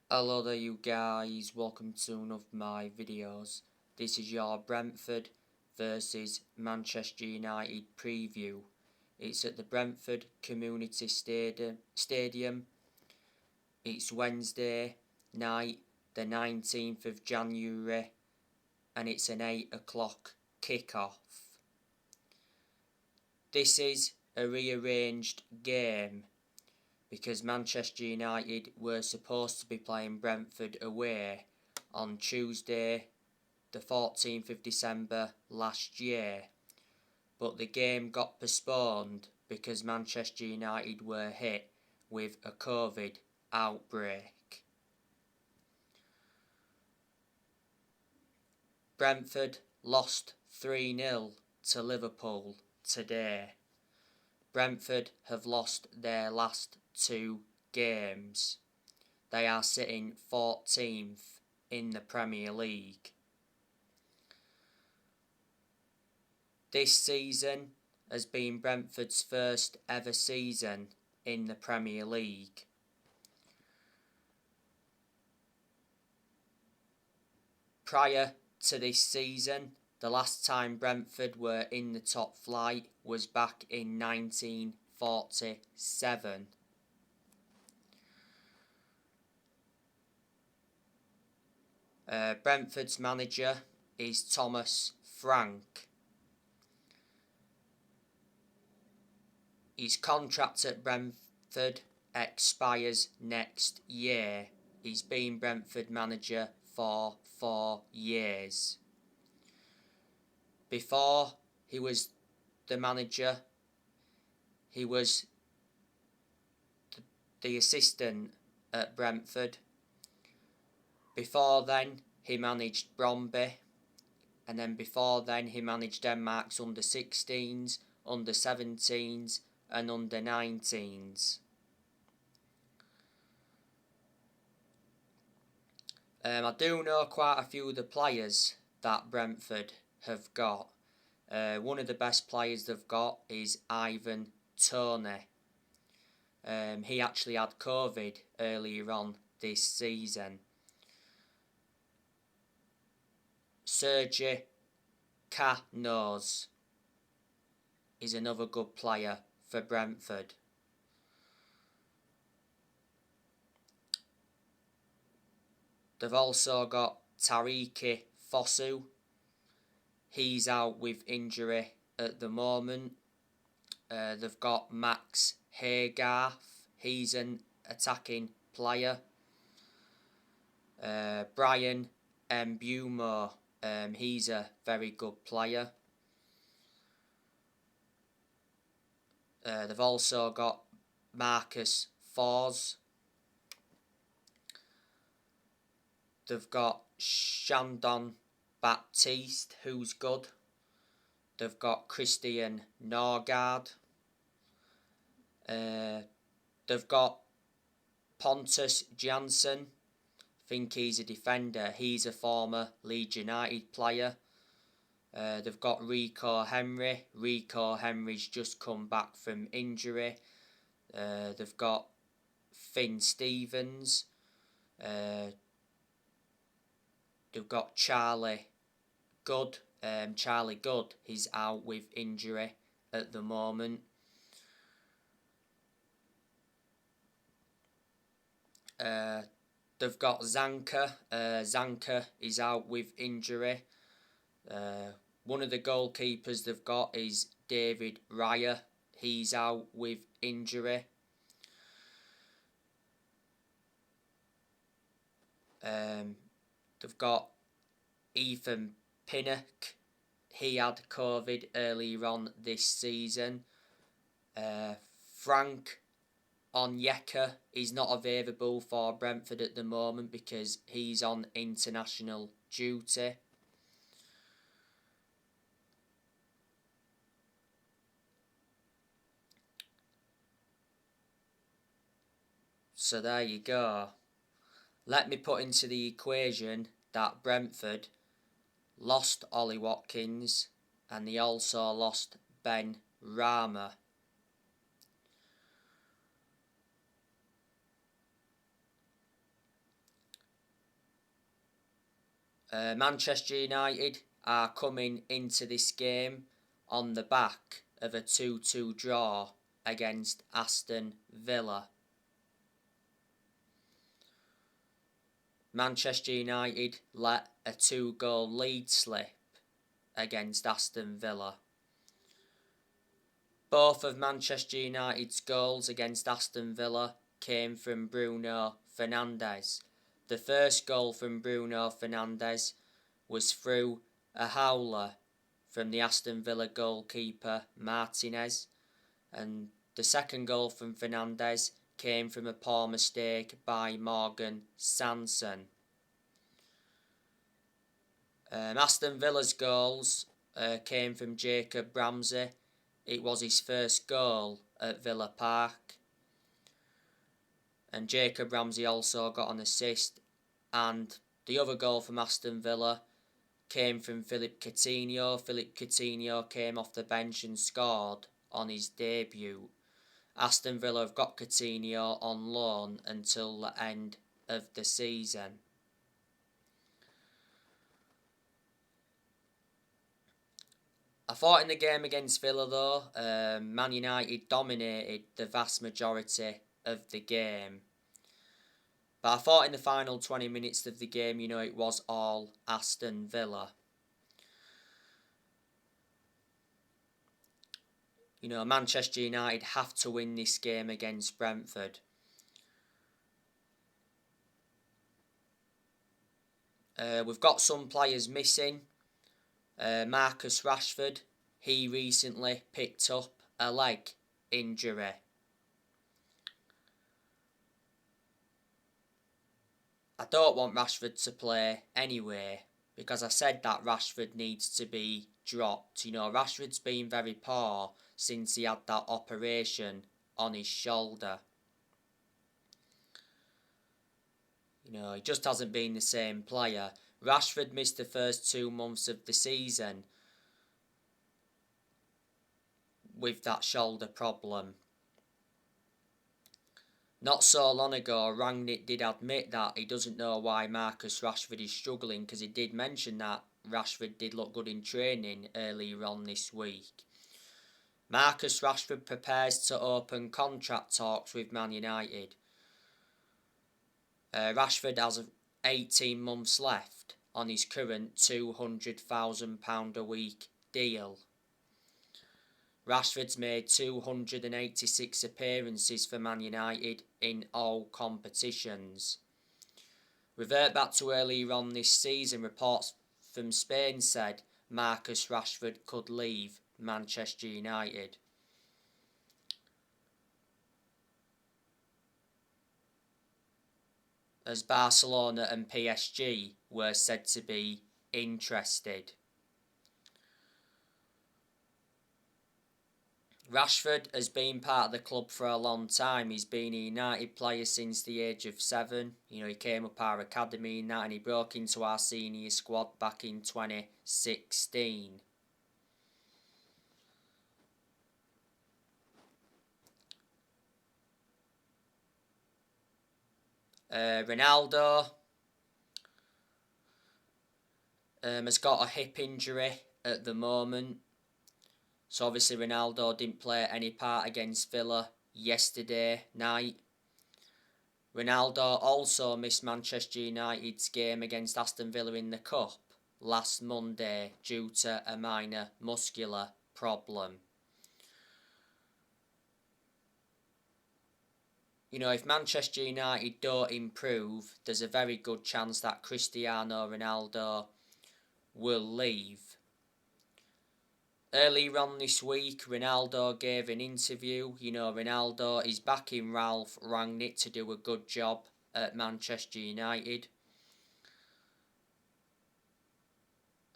Hello there you guys, welcome to one of my videos. This is your Brentford versus Manchester United preview. It's at the Brentford Community Stadium. It's Wednesday night, the 19th of January, and it's an 8 o'clock kick-off. This is a rearranged game because Manchester United were supposed to be playing Brentford away on Tuesday the 14th of December last year, but the game got postponed because Manchester United were hit with a COVID outbreak. Brentford lost 3-0 to Liverpool today. Brentford have lost their last two games. They are sitting 14th in the Premier League. This season has been Brentford's first ever season in the Premier League. Prior to this season, the last time Brentford were in the top flight was back in 1947. Brentford's manager is Thomas Frank. His contract at Brentford expires next year. He's been Brentford manager for 4 years. Before he was the manager, he was the assistant at Brentford. Before then, he managed Bromby, and then before then he managed Denmark's under-16s, under-17s and under-19s. I do know quite a few of the players that Brentford have got. One of the best players they've got is Ivan Toney. He actually had COVID earlier on this season. Sergi Canos is another good player for Brentford. They've also got Tariki Fosu. He's out with injury at the moment. They've got Max Haygarth. He's an attacking player. Brian Mbumo. He's a very good player. They've also got Marcus Fors. They've got Shandon Baptiste, who's good. They've got Christian Norgard. They've got Pontus Jansson. I think he's a defender. He's a former Leeds United player. They've got Rico Henry. Rico Henry's just come back from injury. They've got Finn Stevens. They've got Charlie Good. Charlie Good is out with injury at the moment. They've got Zanka. Zanka is out with injury. One of the goalkeepers they've got is David Raya. He's out with injury. They've got Ethan Pinnock. He had COVID earlier on this season. Frank Onyeka is not available for Brentford at the moment because he's on international duty. So there you go. Let me put into the equation that Brentford lost Ollie Watkins and they also lost Ben Rama. Manchester United are coming into this game on the back of a 2-2 draw against Aston Villa. Manchester United let a 2-goal lead slip against Aston Villa. Both of Manchester United's goals against Aston Villa came from Bruno Fernandes. The first goal from Bruno Fernandes was through a howler from the Aston Villa goalkeeper Martinez, and the second goal from Fernandes came from a poor mistake by Morgan Sanson. Aston Villa's goals came from Jacob Ramsey. It was his first goal at Villa Park. And Jacob Ramsey also got an assist. And the other goal from Aston Villa came from Philippe Coutinho. Philippe Coutinho came off the bench and scored on his debut. Aston Villa have got Coutinho on loan until the end of the season. I thought in the game against Villa though, Man United dominated the vast majority of the game. But I thought in the final 20 minutes of the game, it was all Aston Villa. Manchester United have to win this game against Brentford. We've got some players missing. Marcus Rashford, he recently picked up a leg injury. I don't want Rashford to play anyway, because I said that Rashford needs to be dropped. Rashford's been very poor since he had that operation on his shoulder. He just hasn't been the same player. Rashford missed the first 2 months of the season with that shoulder problem. Not so long ago, Rangnick did admit that he doesn't know why Marcus Rashford is struggling, because he did mention that Rashford did look good in training earlier on this week. Marcus Rashford prepares to open contract talks with Man United. Rashford has 18 months left on his current £200,000 a week deal. Rashford's made 286 appearances for Man United in all competitions. Revert back to earlier on this season, reports from Spain said Marcus Rashford could leave Manchester United. As Barcelona and PSG were said to be interested. Rashford has been part of the club for a long time. He's been a United player since the age of 7. He came up our academy and that, and he broke into our senior squad back in 2016. Ronaldo has got a hip injury at the moment. So obviously Ronaldo didn't play any part against Villa yesterday night. Ronaldo also missed Manchester United's game against Aston Villa in the Cup last Monday due to a minor muscular problem. If Manchester United don't improve, there's a very good chance that Cristiano Ronaldo will leave. Earlier on this week, Ronaldo gave an interview. Ronaldo is backing Ralph Rangnick to do a good job at Manchester United.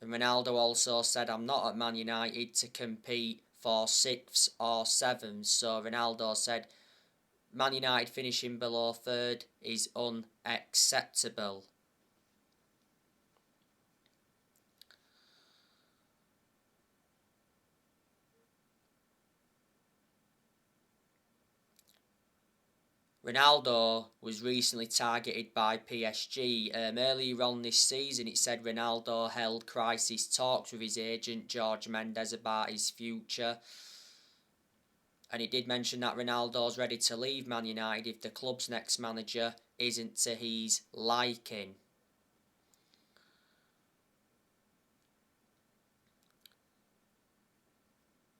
And Ronaldo also said, I'm not at Man United to compete for 6th or 7th. So Ronaldo said, Man United finishing below 3rd is unacceptable. Ronaldo was recently targeted by PSG. Earlier on this season, it said Ronaldo held crisis talks with his agent George Mendes about his future. And it did mention that Ronaldo's ready to leave Man United if the club's next manager isn't to his liking.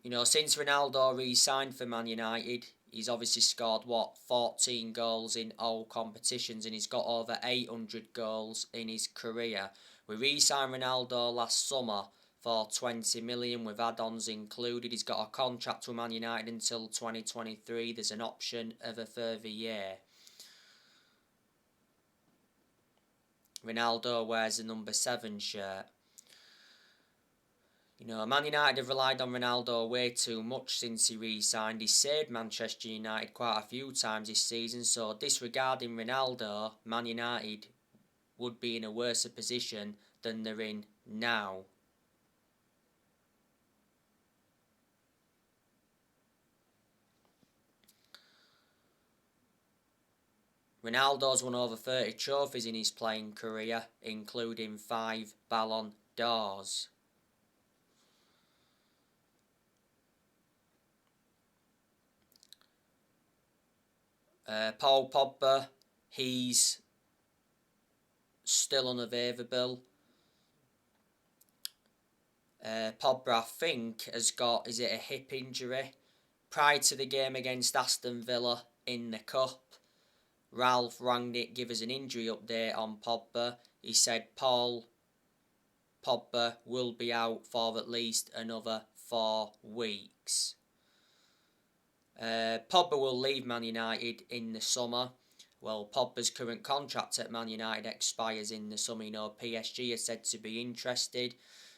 You know, since Ronaldo re-signed for Man United, he's obviously scored, 14 goals in all competitions, and he's got over 800 goals in his career. We re-signed Ronaldo last summer for 20 million with add-ons included. He's got a contract with Man United until 2023. There's an option of a further year. Ronaldo wears the number 7 shirt. You know, Man United have relied on Ronaldo way too much since he re-signed. He's saved Manchester United quite a few times this season, so disregarding Ronaldo, Man United would be in a worse position than they're in now. Ronaldo's won over 30 trophies in his playing career, including 5 Ballon d'Ors. Paul Pogba, he's still unavailable. Pogba, I think, has got, is it a hip injury? Prior to the game against Aston Villa in the Cup, Ralph Rangnick gave us an injury update on Pogba. He said Paul Pogba will be out for at least another 4 weeks. Pogba will leave Man United in the summer. Well, Pogba's current contract at Man United expires in the summer. You know, PSG is said to be interested.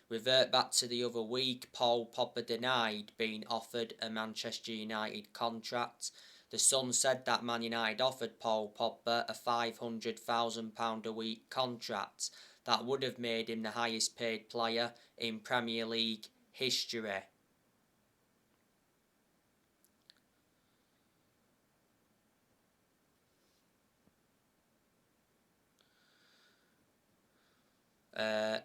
Revert back to the other week, Paul Pogba denied being offered a Manchester United contract. The Sun said that Man United offered Paul Pogba a £500,000 a week contract. That would have made him the highest paid player in Premier League history.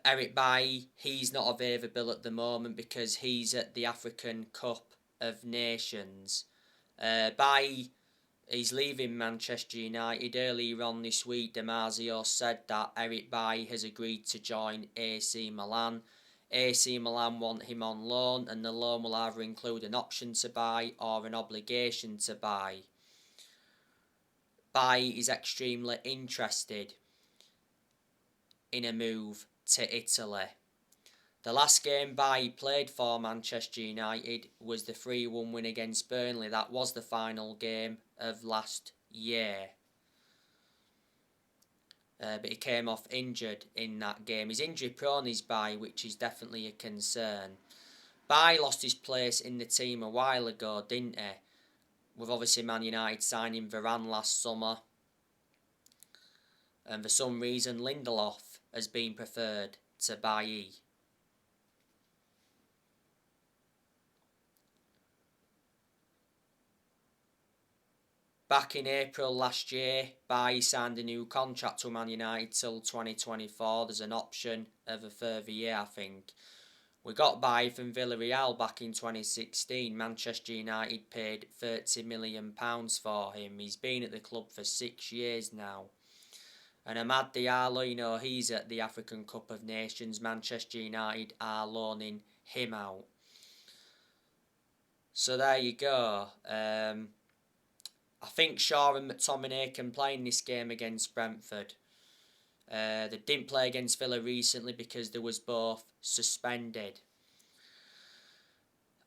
Eric Bailly, he's not available at the moment because he's at the African Cup of Nations. Bailly, he's leaving Manchester United. Earlier on this week, Damasio said that Eric Bailly has agreed to join AC Milan. AC Milan want him on loan, and the loan will either include an option to buy or an obligation to buy. Bailly is extremely interested in a move to Italy. The last game Bailly played for Manchester United was the 3-1 win against Burnley. That was the final game of last year. But he came off injured in that game. He's injury prone, is Bailly, which is definitely a concern. Bailly lost his place in the team a while ago, didn't he? With obviously Man United signing Varane last summer. And for some reason, Lindelof has been preferred to Bailly. Back in April last year, Bailly signed a new contract with Man United till 2024. There's an option of a further year, I think. We got Bailly from Villarreal back in 2016. Manchester United paid £30 million for him. He's been at the club for 6 years now. And Amad Diallo, you know, he's at the African Cup of Nations. Manchester United are loaning him out. So there you go. I think Shaw and McTominay can play in this game against Brentford. They didn't play against Villa recently because they was both suspended.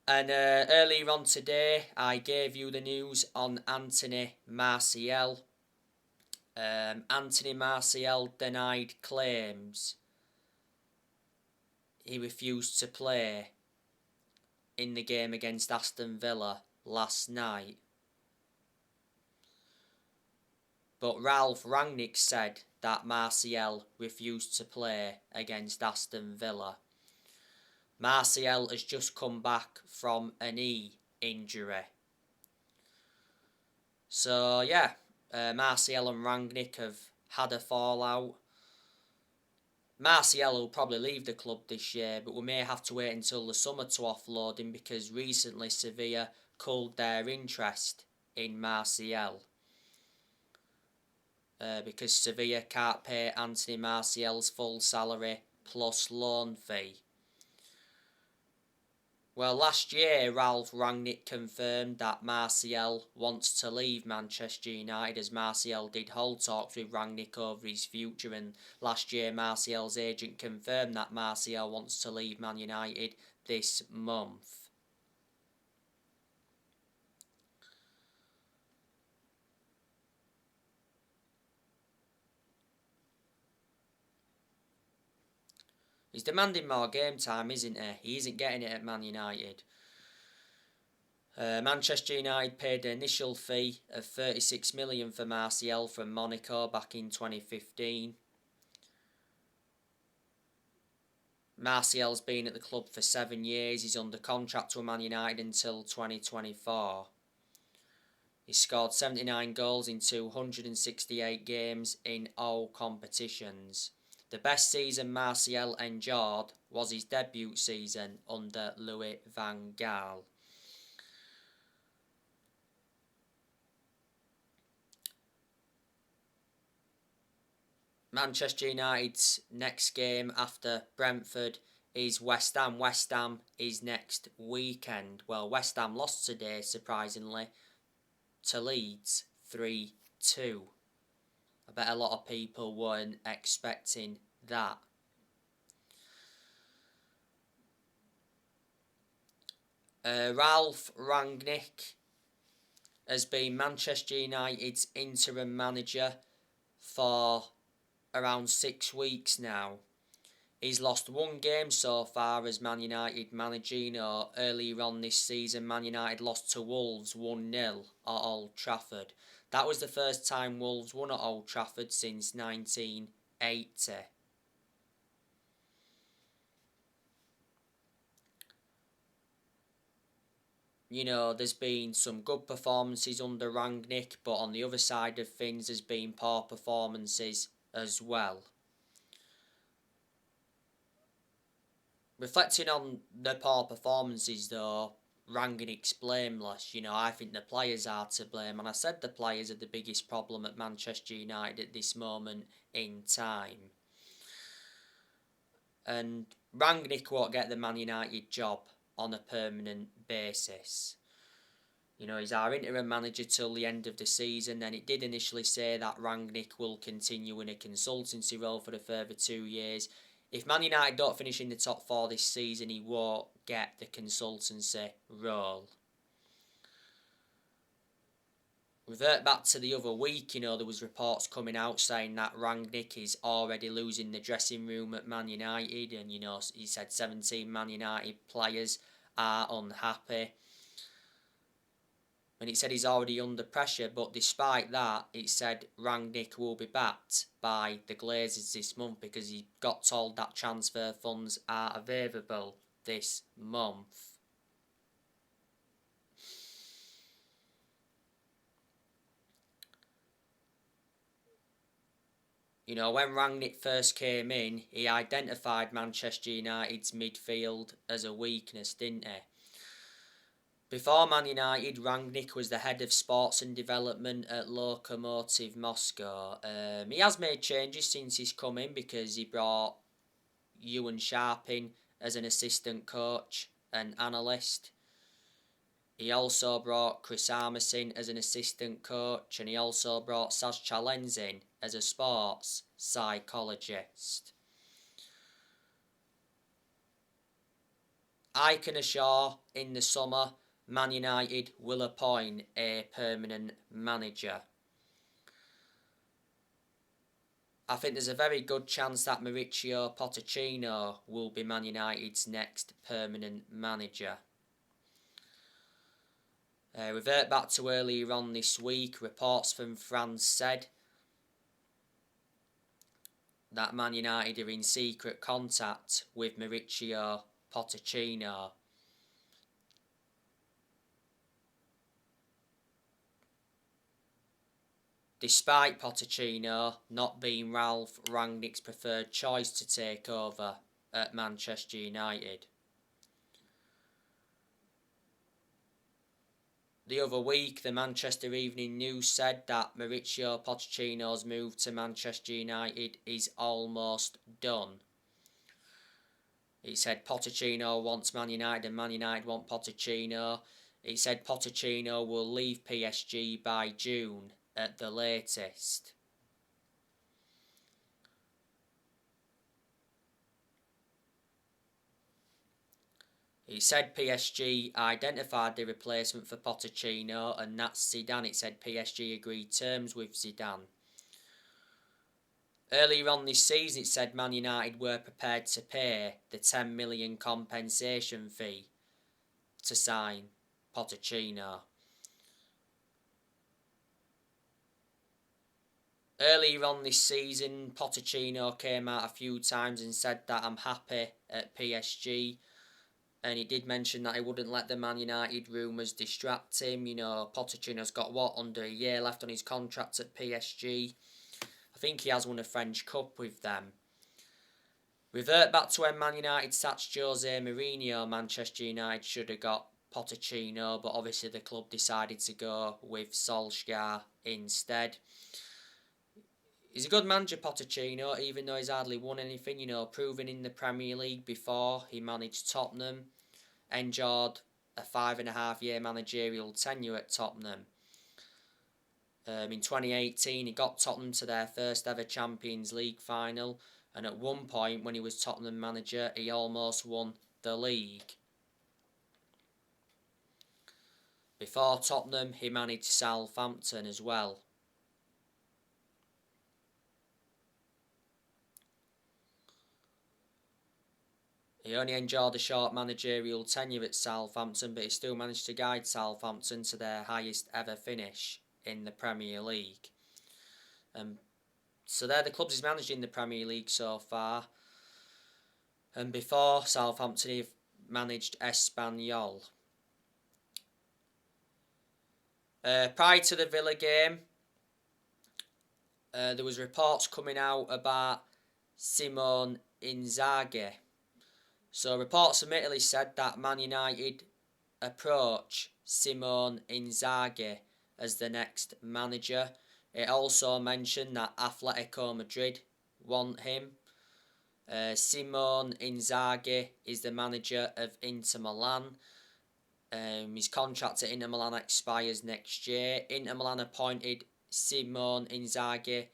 And earlier on today, I gave you the news on Anthony Martial. Anthony Martial denied claims he refused to play in the game against Aston Villa last night. But Ralph Rangnick said that Martial refused to play against Aston Villa. Martial has just come back from a knee injury. So yeah, Martial and Rangnick have had a fallout. Martial will probably leave the club this year, but we may have to wait until the summer to offload him because recently Sevilla culled their interest in Martial. Because Sevilla can't pay Anthony Martial's full salary plus loan fee. Well, last year Ralph Rangnick confirmed that Martial wants to leave Manchester United, as Martial did hold talks with Rangnick over his future, and last year Martial's agent confirmed that Martial wants to leave Man United this month. He's demanding more game time, isn't he? He isn't getting it at Man United. Manchester United paid an initial fee of 36 million for Martial from Monaco back in 2015. Martial's been at the club for 7 years. He's under contract with Man United until 2024. He scored 79 goals in 268 games in all competitions. The best season Martial endured was his debut season under Louis van Gaal. Manchester United's next game after Brentford is West Ham. West Ham is next weekend. Well, West Ham lost today, surprisingly, to Leeds 3-2. I bet a lot of people weren't expecting that. Ralph Rangnick has been Manchester United's interim manager for around 6 weeks now. He's lost one game so far as Man United manager. Earlier on this season, Man United lost to Wolves 1-0 at Old Trafford. That was the first time Wolves won at Old Trafford since 1980. There's been some good performances under Rangnick, but on the other side of things, there's been poor performances as well. Reflecting on the poor performances though, Rangnick's blameless. I think the players are to blame, and I said the players are the biggest problem at Manchester United at this moment in time. And Rangnick won't get the Man United job on a permanent basis. He's our interim manager till the end of the season, and it did initially say that Rangnick will continue in a consultancy role for a further 2 years. If Man United don't finish in the top 4 this season, he won't get the consultancy role. Revert back to the other week, there was reports coming out saying that Rangnick is already losing the dressing room at Man United, and he said 17 Man United players are unhappy. And it said he's already under pressure, but despite that, it said Rangnick will be backed by the Glazers this month because he got told that transfer funds are available this month. When Rangnick first came in, he identified Manchester United's midfield as a weakness, didn't he? Before Man United, Rangnick was the head of sports and development at Lokomotiv Moscow. He has made changes since he's come in because he brought Ewan Sharp in as an assistant coach and analyst. He also brought Chris Armas in as an assistant coach, and he also brought Saz Chalens in as a sports psychologist. I can assure in the summer, Man United will appoint a permanent manager. I think there's a very good chance that Mauricio Pochettino will be Man United's next permanent manager. Revert back to earlier on this week, reports from France said that Man United are in secret contact with Mauricio Pochettino. despite Pochettino not being Ralph Rangnick's preferred choice to take over at Manchester United. The other week, the Manchester Evening News said that Mauricio Pochettino's move to Manchester United is almost done. It said Pochettino wants Man United and Man United want Pochettino. It said Pochettino will leave PSG by June at the latest. He said PSG identified the replacement for Pochettino, and that's Zidane. It said PSG agreed terms with Zidane. Earlier on this season, it said Man United were prepared to pay the 10 million compensation fee to sign Pochettino. Earlier on this season, Pochettino came out a few times and said that I'm happy at PSG. And he did mention that he wouldn't let the Man United rumours distract him. You know, Pochettino's got, under a year left on his contract at PSG. I think he has won a French Cup with them. Revert back to when Man United sacked Jose Mourinho, Manchester United should have got Pochettino, but obviously the club decided to go with Solskjaer instead. He's a good manager, Pochettino, even though he's hardly won anything, you know, proven in the Premier League before he managed Tottenham, enjoyed a 5.5-year managerial tenure at Tottenham. In 2018, he got Tottenham to their first ever Champions League final, and at one point, when he was Tottenham manager, he almost won the league. Before Tottenham, he managed Southampton as well. He only enjoyed a short managerial tenure at Southampton, but he still managed to guide Southampton to their highest ever finish in the Premier League. So they're the clubs he's managed in the Premier League so far. And before Southampton, he managed Espanyol. Prior to the Villa game, there was reports coming out about Simone Inzaghi. So reports admittedly said that Man United approach Simone Inzaghi as the next manager. It also mentioned that Atletico Madrid want him. Simone Inzaghi is the manager of Inter Milan. His contract at Inter Milan expires next year. Inter Milan appointed Simone Inzaghi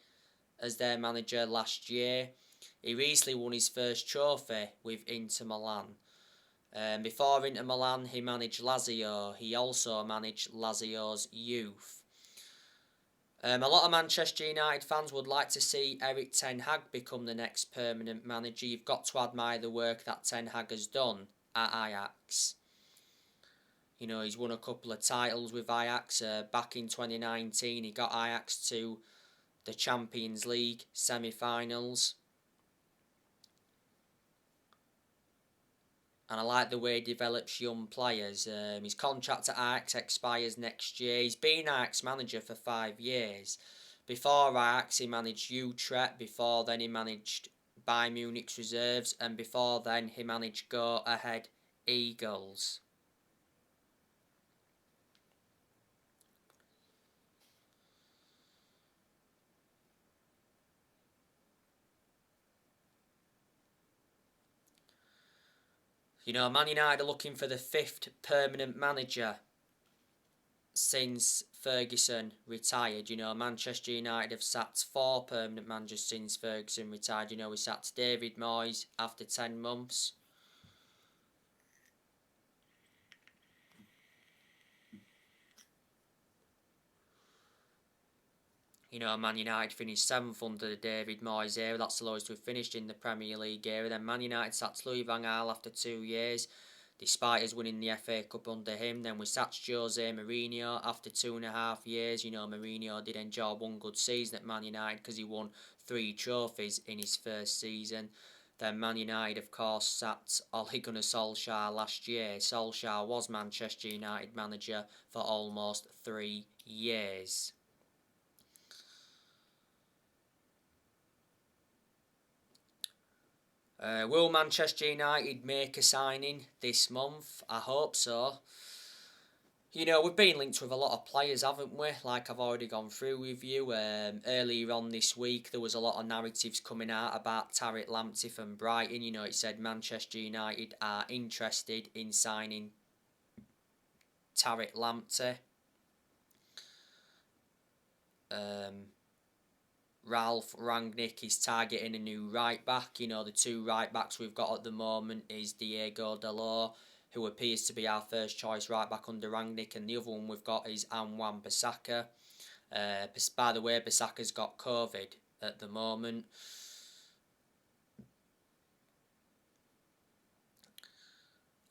as their manager last year. He recently won his first trophy with Inter Milan. Before Inter Milan, he managed Lazio. He also managed Lazio's youth. A lot of Manchester United fans would like to see Erik ten Hag become the next permanent manager. You've got to admire the work that ten Hag has done at Ajax. You know, he's won a couple of titles with Ajax. Back in 2019, he got Ajax to the Champions League semi-finals. And I like the way he develops young players. His contract at Ajax expires next year. He's been Ajax manager for 5 years. Before Ajax, he managed Utrecht. Before then, he managed Bayern Munich's reserves. And before then, he managed Go Ahead Eagles. You know, Man United are looking for the 5th permanent manager since Ferguson retired. You know, Manchester United have sacked 4 permanent managers since Ferguson retired. You know, we sacked David Moyes after 10 months. You know, Man United finished 7th under the David Moyes era. That's the lowest we've finished in the Premier League era. Then Man United sacked Louis van Gaal after 2 years, despite us winning the FA Cup under him. Then we sacked Jose Mourinho after 2.5 years. You know, Mourinho did enjoy one good season at Man United because he won 3 trophies in his first season. Then Man United, of course, sacked Ole Gunnar Solskjaer last year. Solskjaer was Manchester United manager for almost 3 years. Will Manchester United make a signing this month? I hope so. You know, we've been linked with a lot of players, haven't we? Like I've already gone through with you. Earlier on this week, there was a lot of narratives coming out about Tariq Lamptey from Brighton. You know, it said Manchester United are interested in signing Tariq Lamptey. Ralph Rangnick is targeting a new right back. You know, the two right backs we've got at the moment is Diego Dalot, who appears to be our first choice right back under Rangnick, and the other one we've got is Anwan Bissaka. By the way, Bissaka's got COVID at the moment.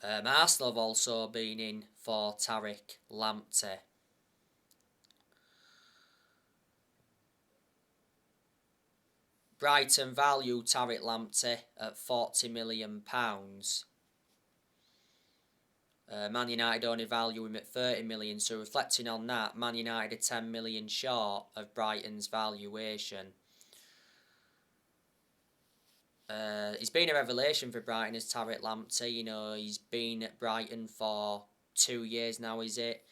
Arsenal have also been in for Tariq Lamptey. Brighton value Tariq Lamptey at £40 million. Man United only value him at 30 million, so reflecting on that, Man United are 10 million short of Brighton's valuation. He's been a revelation for Brighton as Tariq Lamptey. You know, he's been at Brighton for 2 years now, is it?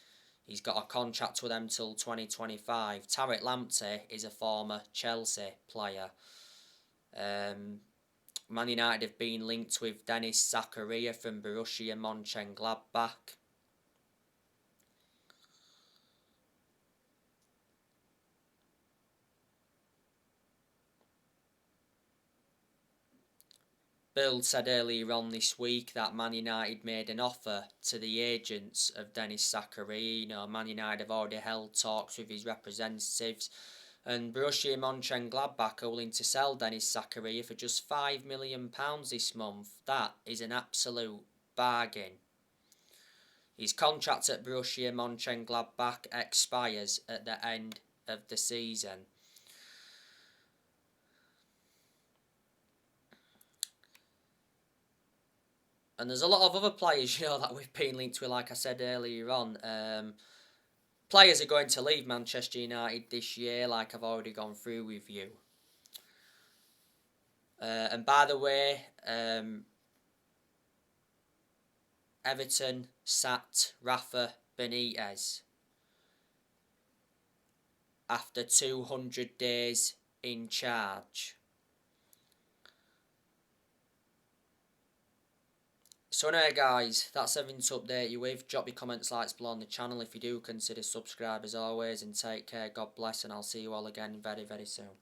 He's got a contract with them till 2025. Tariq Lamptey is a former Chelsea player. Man United have been linked with Dennis Zakaria from Borussia Mönchengladbach. Bill said earlier on this week that Man United made an offer to the agents of Dennis Zakaria. You know, Man United have already held talks with his representatives, and Borussia Mönchengladbach are willing to sell Dennis Zakaria for just £5 million this month. That is an absolute bargain. His contract at Borussia Mönchengladbach expires at the end of the season. And there's a lot of other players, you know, that we've been linked with, like I said earlier on. Players are going to leave Manchester United this year, like I've already gone through with you. And by the way, Everton sacked Rafa Benitez after 200 days in charge. So anyway guys, that's everything to update you with. Drop your comments, likes below on the channel if you do. Consider subscribe as always, and take care. God bless, and I'll see you all again very, very soon.